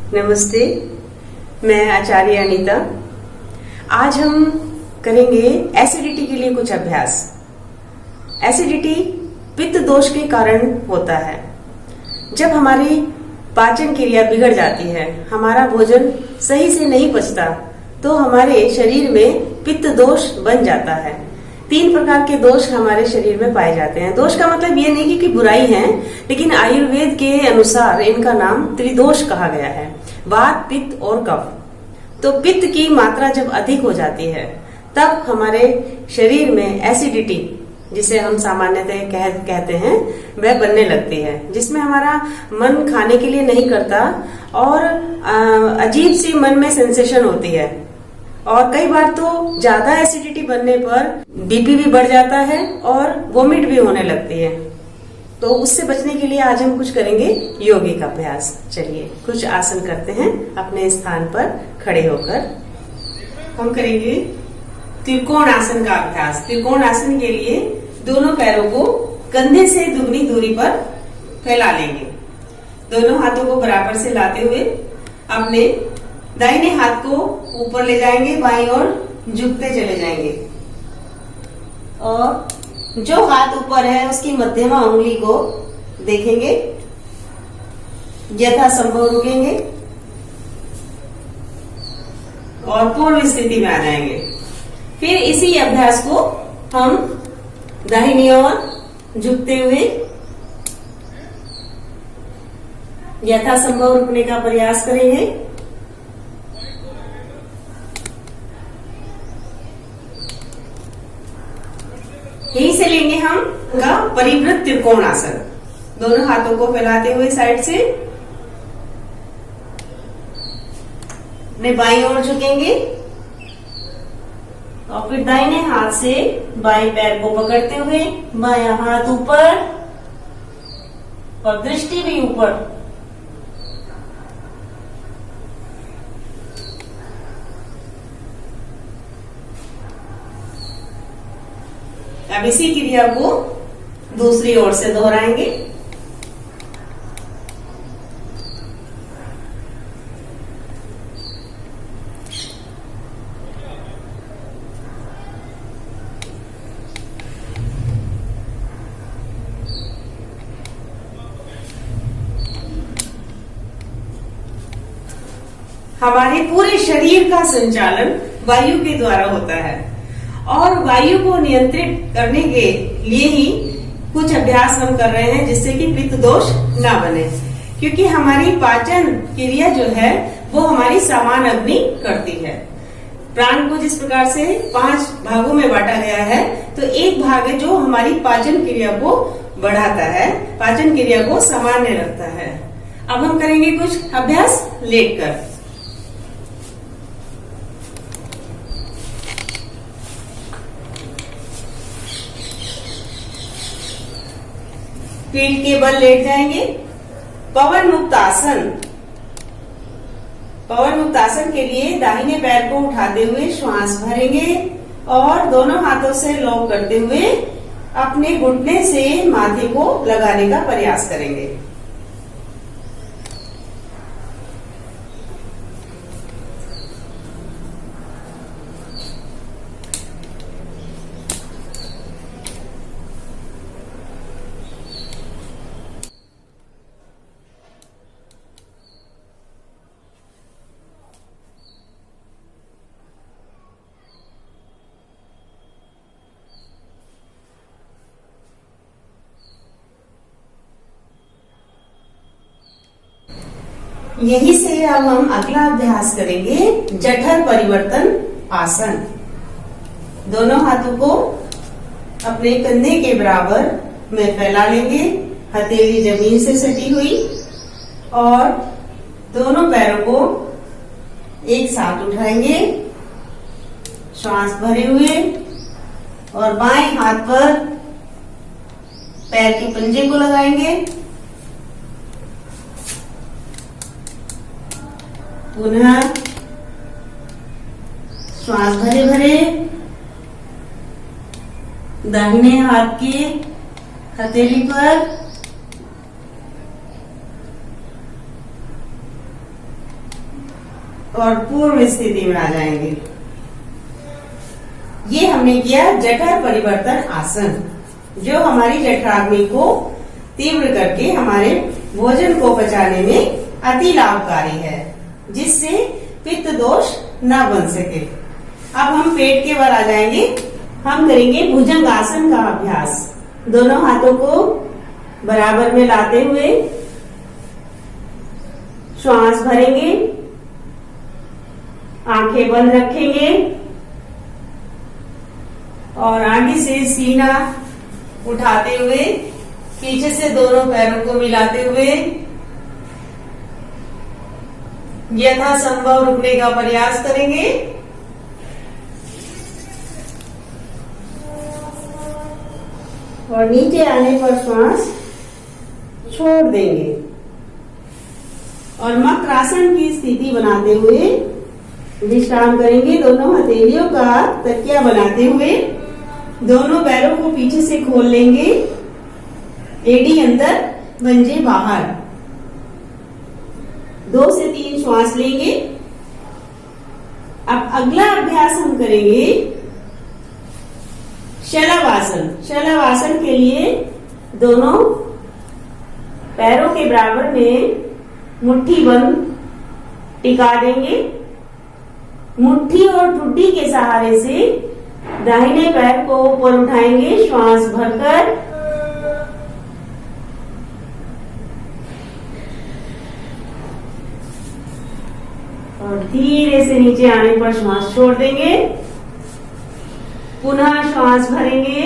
नमस्ते, मैं आचार्य अनीता। आज हम करेंगे एसिडिटी के लिए कुछ अभ्यास। एसिडिटी पित्त दोष के कारण होता है। जब हमारी पाचन क्रिया बिगड़ जाती है, हमारा भोजन सही से नहीं पचता, तो हमारे शरीर में पित्त दोष बन जाता है। 3 प्रकार के दोष हमारे शरीर में पाए जाते हैं। दोष का मतलब ये नहीं कि बुराई है, लेकिन आयुर्वेद के अनुसार इनका नाम त्रिदोष कहा गया है, वात, पित्त और कफ। तो पित्त की मात्रा जब अधिक हो जाती है, तब हमारे शरीर में एसिडिटी, जिसे हम सामान्यतः कहते हैं, वह बनने लगती है, जिसमें हमारा मन खाने के लिए नहीं करता और अजीब सी मन में सेंसेशन होती है। और कई बार तो ज्यादा एसिडिटी बनने पर बीपी भी बढ़ जाता है और वोमिट भी होने लगती है। तो उससे बचने के लिए आज हम कुछ करेंगे योगिक अभ्यास। चलिए कुछ आसन करते हैं अपने स्थान पर खड़े होकर। हम करेंगे त्रिकोण आसन का अभ्यास। त्रिकोण आसन के लिए दोनों पैरों को कंधे से दुगनी दूरी पर फैला लेंगे। दोनों हाथों को बराबर से लाते हुए अपने दाहिने हाथ को ऊपर ले जाएंगे, बाईं ओर झुकते चले जाएंगे और जो हाथ ऊपर है उसकी मध्यमा उंगली को देखेंगे, यथासंभव रुकेंगे और पूर्ण स्थिति में आ जाएंगे। फिर इसी अभ्यास को हम दाहिनी ओर झुकते हुए यथासंभव रुकने का प्रयास करेंगे। यहीं से लेंगे हम का परिवृत त्रिकोण आसन। दोनों हाथों को फैलाते हुए साइड से अपने बाईं ओर झुकेंगे और फिर दाहिने हाथ से बाएं पैर को पकड़ते हुए बायां हाथ ऊपर और दृष्टि भी ऊपर। अब इसी क्रिया को दूसरी ओर से दोहराएंगे। हमारे पूरे शरीर का संचालन वायु के द्वारा होता है और वायु को नियंत्रित करने के लिए ही कुछ अभ्यास हम कर रहे हैं, जिससे कि पित्त दोष ना बने। क्योंकि हमारी पाचन क्रिया जो है वो हमारी समान अग्नि करती है। प्राण को जिस प्रकार से 5 भागों में बांटा गया है, तो एक भाग है जो हमारी पाचन क्रिया को बढ़ाता है, पाचन क्रिया को सामान्य रखता है। अब हम करेंगे कुछ अभ्यास लेटकर। पीठ के बल लेट जाएंगे। पवन मुक्त आसन। पवन मुक्त आसन के लिए दाहिने पैर को उठाते हुए श्वास भरेंगे और दोनों हाथों से लॉक करते हुए अपने घुटने से माथे को लगाने का प्रयास करेंगे। यहीं से अब हम अगला अभ्यास करेंगे जठर परिवर्तन आसन। दोनों हाथों को अपने कंधे के बराबर में फैला लेंगे, हथेली जमीन से सटी हुई, और दोनों पैरों को एक साथ उठाएंगे, श्वास भरे हुए, और बाएं हाथ पर पैर के पंजे को लगाएंगे। पुनः श्वास भरे भरे दाहिने हाथ की हथेली पर और पूर्व स्थिति में आ जाएंगे। ये हमने किया जठर परिवर्तन आसन, जो हमारी जठराग्नि को तीव्र करके हमारे भोजन को पचाने में अति लाभकारी है, जिससे पित्त दोष न बन सके। अब हम पेट के बल आ जाएंगे। हम करेंगे भुजंग आसन का अभ्यास। दोनों हाथों को बराबर में लाते हुए श्वास भरेंगे, आंखें बंद रखेंगे और आगे से सीना उठाते हुए पीछे से दोनों पैरों को मिलाते हुए यथासंभव रुकने का प्रयास करेंगे। और नीचे आने पर श्वास छोड़ देंगे और मकरासन की स्थिति बनाते हुए विश्राम करेंगे। दोनों हथेलियों का तकिया बनाते हुए दोनों पैरों को पीछे से खोल लेंगे। एडी अंदर, पंजे बाहर। 2 से 3 श्वास लेंगे। अब अगला अभ्यास हम करेंगे शलभासन। शलभासन के लिए दोनों पैरों के बराबर में मुट्ठी बंद टिका देंगे। मुट्ठी और ठुड्डी के सहारे से दाहिने पैर को ऊपर उठाएंगे, श्वास भरकर और धीरे से नीचे आने पर श्वास छोड़ देंगे। पुनः श्वास भरेंगे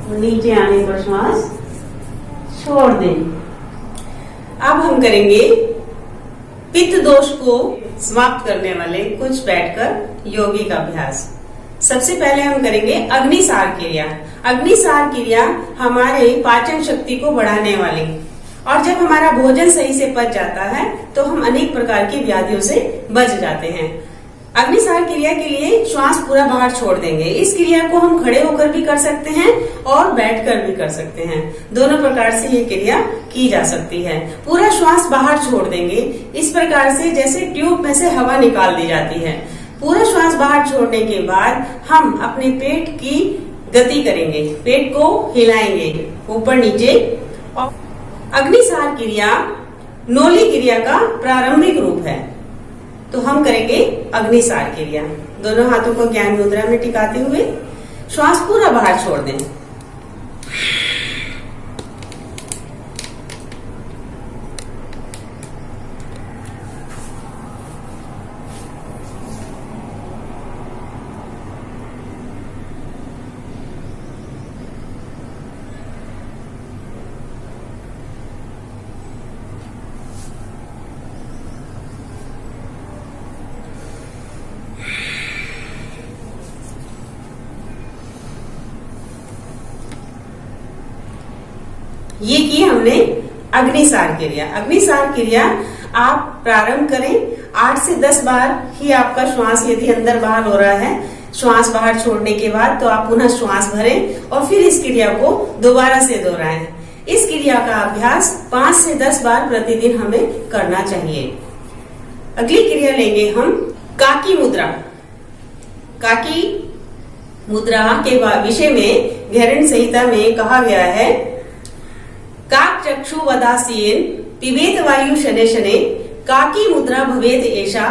और नीचे आने पर श्वास छोड़ देंगे। अब हम करेंगे पित्त दोष को समाप्त करने वाले कुछ बैठकर यौगिक अभ्यास। सबसे पहले हम करेंगे अग्निसार क्रिया। अग्निसार क्रिया हमारे पाचन शक्ति को बढ़ाने वाली, और जब हमारा भोजन सही से पच जाता है तो हम अनेक प्रकार की व्याधियों से बच जाते हैं। अग्निसार क्रिया के लिए श्वास पूरा बाहर छोड़ देंगे। इस क्रिया को हम खड़े होकर भी कर सकते हैं और बैठकर भी कर सकते हैं। दोनों प्रकार से ये क्रिया की जा सकती है। पूरा श्वास बाहर छोड़ देंगे, इस प्रकार से जैसे ट्यूब में से हवा निकाल दी जाती है। पूरा श्वास बाहर छोड़ने के बाद हम अपने पेट की गति करेंगे, पेट को हिलाएंगे ऊपर नीचे। और अग्निसार क्रिया नोली क्रिया का प्रारंभिक रूप है, तो हम करेंगे अग्निसार क्रिया। दोनों हाथों को ज्ञान मुद्रा में टिकाते हुए श्वास पूरा बाहर छोड़ दें। ये की हमने अग्निसार क्रिया। अग्निसार क्रिया आप प्रारंभ करें, 8 से 10 बार ही आपका श्वास यदि अंदर बाहर हो रहा है, श्वास बाहर छोड़ने के बाद तो आप पुनः श्वास भरें और फिर इस क्रिया को दोबारा से दोहराएं। इस क्रिया का अभ्यास 5 से 10 बार प्रतिदिन हमें करना चाहिए। अगली क्रिया लेंगे हम काकी मुद्रा। काकी मुद्रा के विषय में गैरण्य संहिता में कहा गया है, काक चक्षु वदासीन पिबेत वायु शने शने काकी मुद्रा भवेत एषा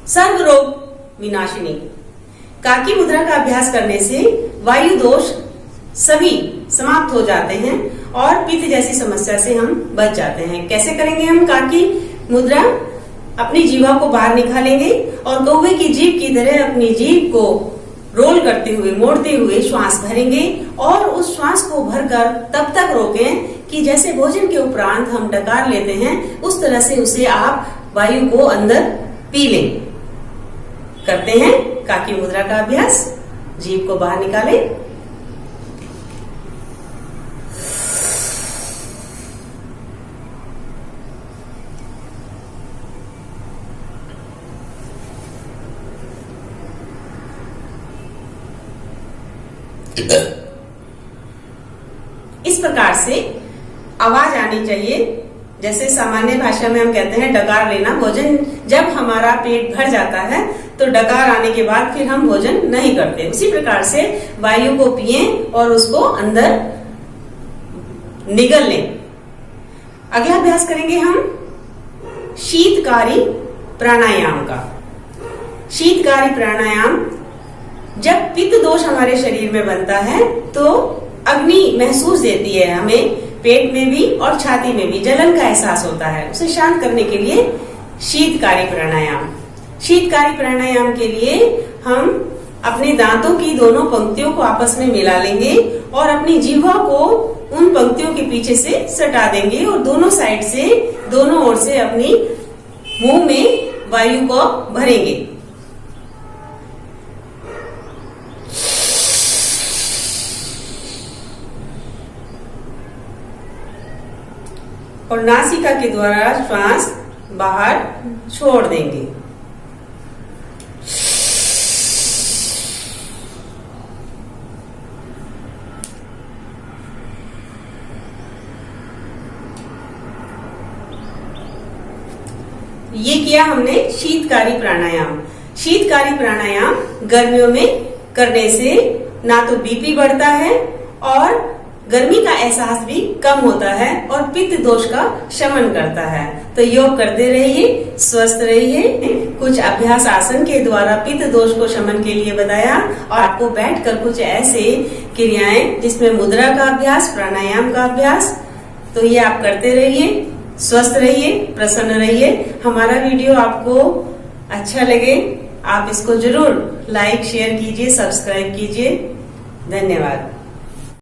सर्व रोग विनाशिनी। काकी मुद्रा का अभ्यास करने से वायु दोष सभी समाप्त हो जाते हैं और पित्त जैसी समस्या से हम बच जाते हैं। कैसे करेंगे हम काकी मुद्रा? अपनी जीवा को बाहर निकालेंगे और कौवे की जीभ की तरह अपनी जीभ को रोल करते हुए, मोड़ते हुए श्वास भरेंगे और उस श्वास को भरकर तब तक रोकें कि जैसे भोजन के उपरांत हम डकार लेते हैं, उस तरह से उसे आप वायु को अंदर पी लें। करते हैं काकी मुद्रा का अभ्यास। जीभ को बाहर निकालें, इस प्रकार से आवाज आनी चाहिए। जैसे सामान्य भाषा में हम कहते हैं डकार लेना, भोजन जब हमारा पेट भर जाता है तो डकार आने के बाद फिर हम भोजन नहीं करते। उसी प्रकार से वायु को पिए और उसको अंदर निगल लें। अगला अभ्यास करेंगे हम शीतकारी प्राणायाम का। शीतकारी प्राणायाम, जब पित्त दोष हमारे शरीर में बनता है तो अग्नि महसूस देती है हमें, पेट में भी और छाती में भी जलन का एहसास होता है। उसे शांत करने के लिए शीतकारी प्राणायाम। शीतकारी प्राणायाम के लिए हम अपने दांतों की दोनों पंक्तियों को आपस में मिला लेंगे और अपनी जिह्वा को उन पंक्तियों के पीछे से सटा देंगे और दोनों साइड से, दोनों ओर से अपनी मुंह में वायु को भरेंगे। और नासिका के द्वारा श्वास बाहर छोड़ देंगे। ये किया हमने शीतकारी प्राणायाम। शीतकारी प्राणायाम गर्मियों में करने से ना तो बीपी बढ़ता है और गर्मी का एहसास भी कम होता है और पित्त दोष का शमन करता है। तो योग करते रहिए, स्वस्थ रहिए। कुछ अभ्यास आसन के द्वारा पित्त दोष को शमन के लिए बताया और आपको बैठकर कुछ ऐसे क्रियाएं जिसमें मुद्रा का अभ्यास, प्राणायाम का अभ्यास, तो ये आप करते रहिए, स्वस्थ रहिए, प्रसन्न रहिए। हमारा वीडियो आपको अच्छा लगे, आप इसको जरूर लाइक शेयर कीजिए, सब्सक्राइब कीजिए। धन्यवाद।